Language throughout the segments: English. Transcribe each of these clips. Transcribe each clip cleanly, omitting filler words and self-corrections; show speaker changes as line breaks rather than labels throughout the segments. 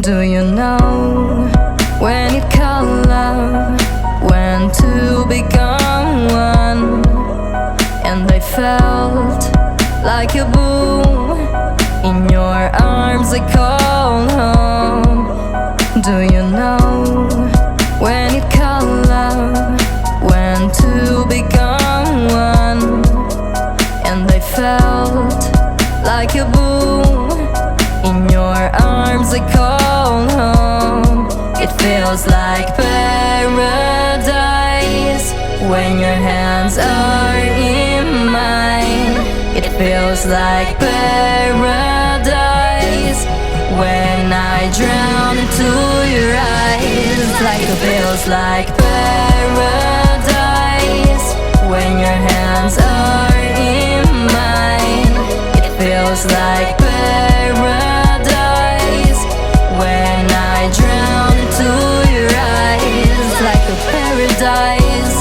Do you know when you call love, when to become one? And I felt like a boom in your arms, I called home. Do you know when you call love, when to become one? And I felt like a boom in your arms, I called home. It feels like paradise when your hands are in mine. It feels like paradise when I drown into your eyes. Like it feels like paradise when your hands are in mine. It feels like paradise when I drown into your eyes. Like a paradise.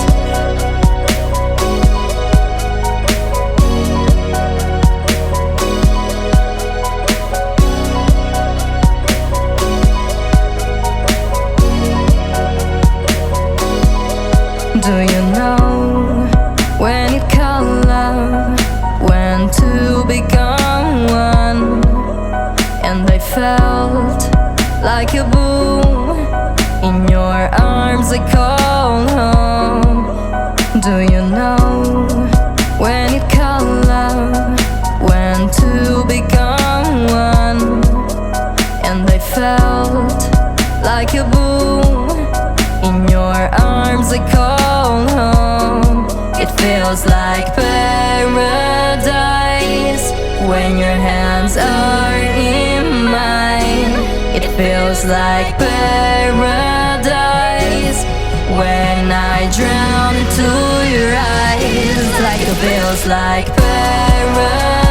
Do you know when you call love, when to become one? And I felt like a boom in your arms, I called home. Do you know when you call love, when to become one? And I felt like a boom in your arms, I called home. It feels like paradise when your hands are in mine. It feels like paradise when I drown into your eyes. Like it feels like paradise.